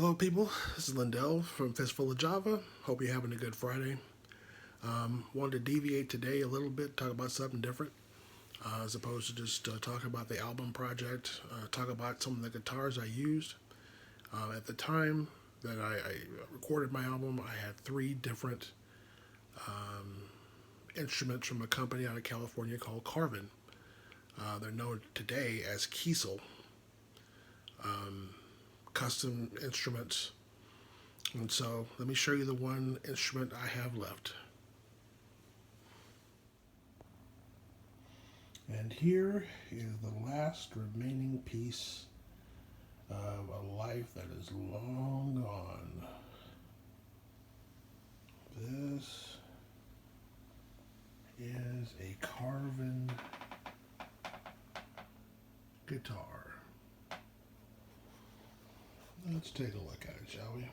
Hello, people. This is Lindell from Fistful of Java. Hope you're having a good Friday. Wanted to deviate today a little bit, talk about something different, as opposed to just talk about the album project. Talk about some of the guitars I used. At the time that I recorded my album, I had three different instruments from a company out of California called Carvin. They're known today as Kiesel, custom instruments. And so let me show you the one instrument I have left. And here is the last remaining piece of a life that is long gone. This is a Carvin guitar. Let's take a look at it, shall we?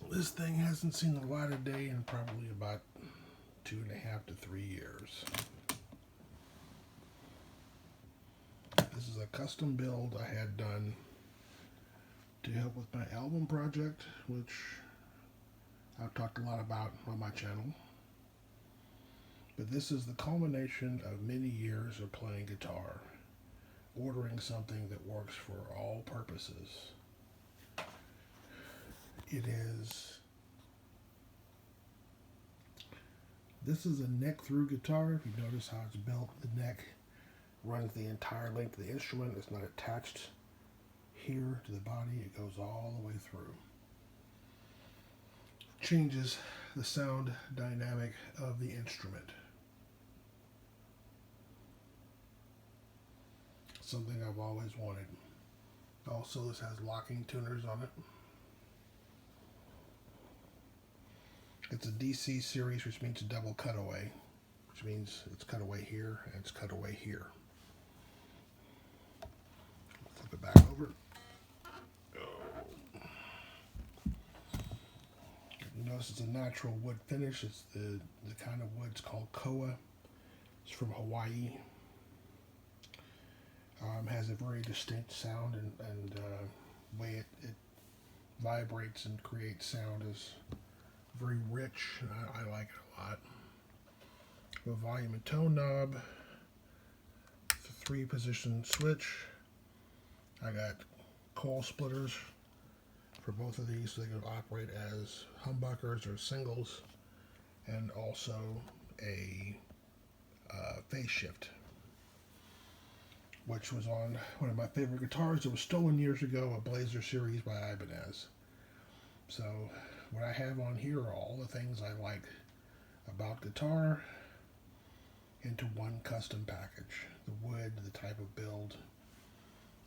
This thing hasn't seen the light of day in probably about 2.5 to 3 years. This is a custom build I had done to help with my album project, which I've talked a lot about on my channel. But this is the culmination of many years of playing guitar, ordering something that works for all purposes. This is a neck through guitar. If you notice how it's built, the neck runs the entire length of the instrument. It's not attached here to the body. It goes all the way through. Changes the sound dynamic of the instrument. Something I've always wanted. Also, this has locking tuners on it. It's a DC series, which means double cutaway, which means it's cutaway here and it's cutaway here. Flip it back over. You notice it's a natural wood finish. It's the kind of wood. It's called koa. It's from Hawaii. Has a very distinct sound and way it vibrates and creates sound is very rich. I like it a lot. A volume and tone knob. It's a 3-position switch. I got coil splitters for both of these so they can operate as humbuckers or singles, and also a phase shift, which was on one of my favorite guitars that was stolen years ago, a Blazer series by Ibanez. So what I have on here are all the things I like about guitar into one custom package. The wood, the type of build.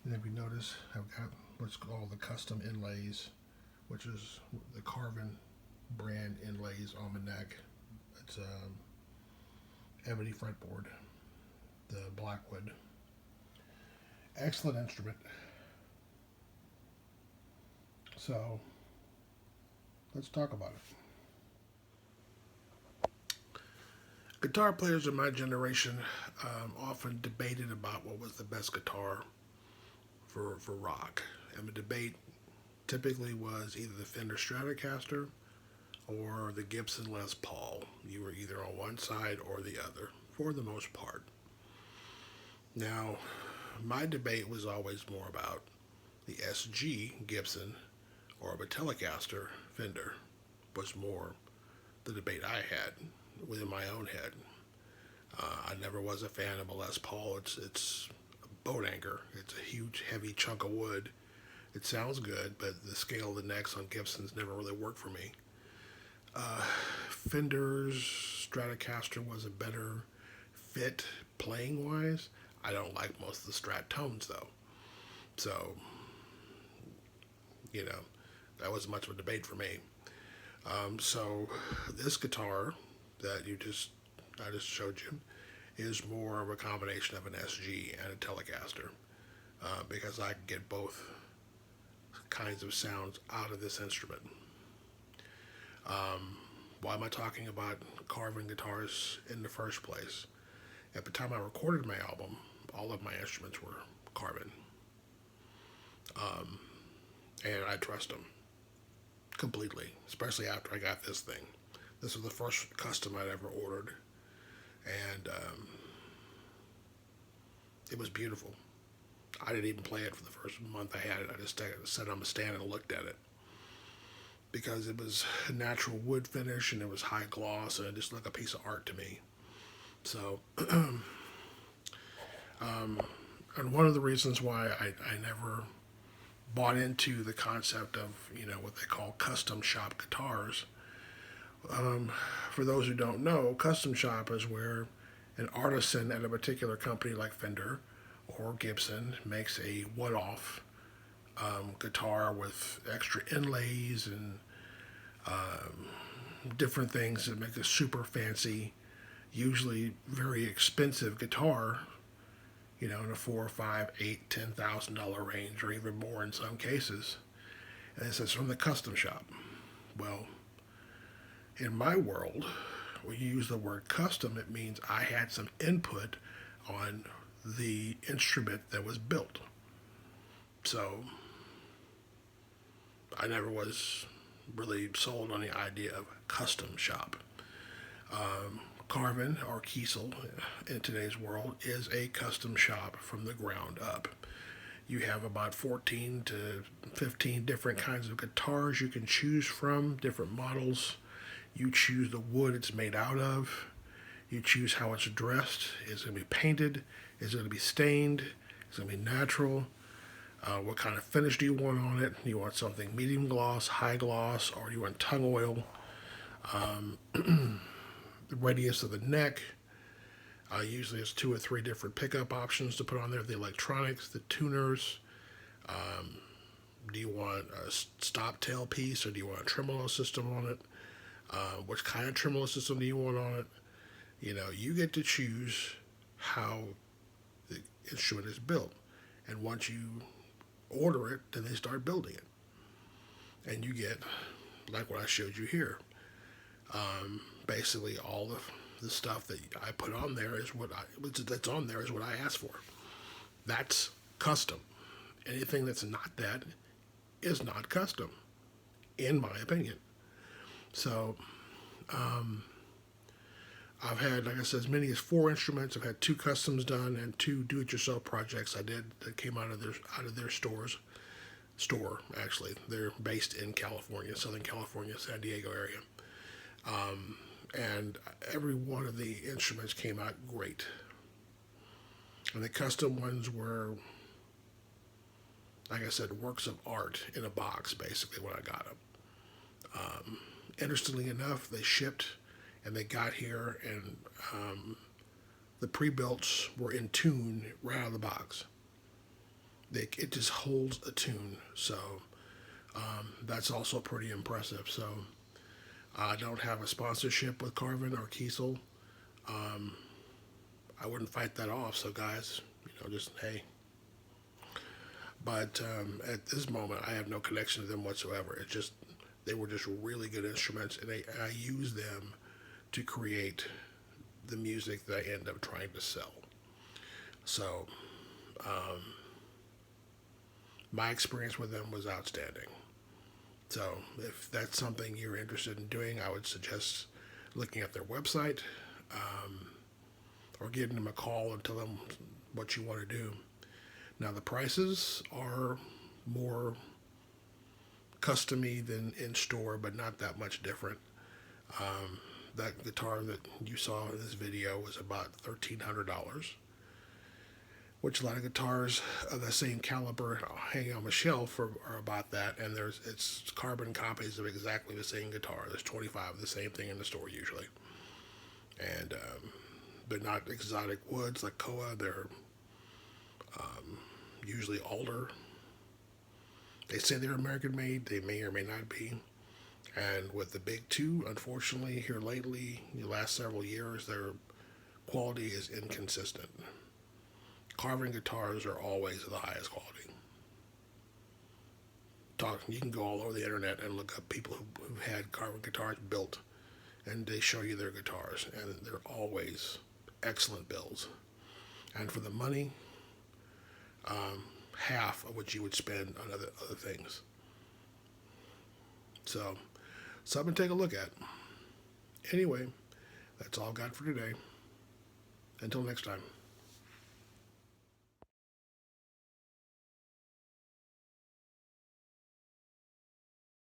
And if you notice, I've got what's called the custom inlays, which is the Carvin brand inlays on the neck. It's ebony fretboard, the blackwood. Excellent instrument. So let's talk about it. Guitar players of my generation often debated about what was the best guitar for rock. And the debate typically was either the Fender Stratocaster or the Gibson Les Paul. You were either on one side or the other, for the most part. Now, my debate was always more about the SG Gibson or a Telecaster Fender was more the debate I had within my own head. I never was a fan of a Les Paul. It's a boat anchor. It's a huge, heavy chunk of wood. It sounds good, but the scale of the necks on Gibsons never really worked for me. Fender's Stratocaster was a better fit playing-wise. I don't like most of the Strat tones, though. So, that wasn't much of a debate for me. So this guitar that I just showed you is more of a combination of an SG and a Telecaster. because I can get both kinds of sounds out of this instrument. Why am I talking about Carvin guitars in the first place? At the time I recorded my album, all of my instruments were Carvin, and I trust them completely, especially after I got this thing. This was the first custom I'd ever ordered, and it was beautiful. I didn't even play it for the first month I had it. I just sat on the stand and looked at it because it was a natural wood finish and it was high gloss and it just looked like a piece of art to me. So, and one of the reasons why I never bought into the concept of, what they call custom shop guitars. For those who don't know, custom shop is where an artisan at a particular company like Fender or Gibson makes a one-off guitar with extra inlays and different things that make a super fancy, usually very expensive guitar, in a $4, $5, $8, $10,000 range, or even more in some cases. And it says from the custom shop. Well, in my world, when you use the word custom, it means I had some input on the instrument that was built. So I never was really sold on the idea of custom shop. Carvin or Kiesel in today's world is a custom shop from the ground up. You have about 14 to 15 different kinds of guitars you can choose from, different models. You choose the wood it's made out of. You choose how it's dressed. Is it going to be painted? Is it going to be stained? Is it going to be natural? What kind of finish do you want on it? Do you want something medium gloss, high gloss, or do you want tongue oil? The radius of the neck. Usually it's 2 or 3 different pickup options to put on there. The electronics, the tuners. Do you want a stop tail piece or do you want a tremolo system on it? What kind of tremolo system do you want on it? You get to choose how the instrument is built. And once you order it, then they start building it. And you get, like what I showed you here, basically all of the stuff that I put on there is that's on there is what I asked for. That's custom. Anything that's not that is not custom, in my opinion. So, I've had, like I said, as many as 4 instruments. I've had 2 customs done and 2 do-it-yourself projects I did that came out of their store. Actually, they're based in California, Southern California, San Diego area. And every one of the instruments came out great. And the custom ones were, like I said, works of art in a box, basically, when I got them. Interestingly enough, they shipped and they got here, and the pre-builts were in tune right out of the box. It just holds a tune, so that's also pretty impressive. So I don't have a sponsorship with Carvin or Kiesel. I wouldn't fight that off. So guys, just hey. But at this moment, I have no connection to them whatsoever. They were just really good instruments, and I use them to create the music that I end up trying to sell. So my experience with them was outstanding. So if that's something you're interested in doing, I would suggest looking at their website or giving them a call and tell them what you want to do. Now the prices are more custom-y than in store, but not that much different. That guitar that you saw in this video was about $1,300, which a lot of guitars of the same caliber hanging on the shelf are about that, and it's carbon copies of exactly the same guitar. There's 25 of the same thing in the store usually, and they're not exotic woods like koa. They're usually alder. They say they're American made. They may or may not be. And with the big 2, unfortunately, here lately, the last several years, their quality is inconsistent. Carvin guitars are always of the highest quality. You can go all over the internet and look up people who've had Carvin guitars built, and they show you their guitars, and they're always excellent builds. And for the money, half of what you would spend on other things. So, something to take a look at. Anyway, that's all I've got for today. Until next time.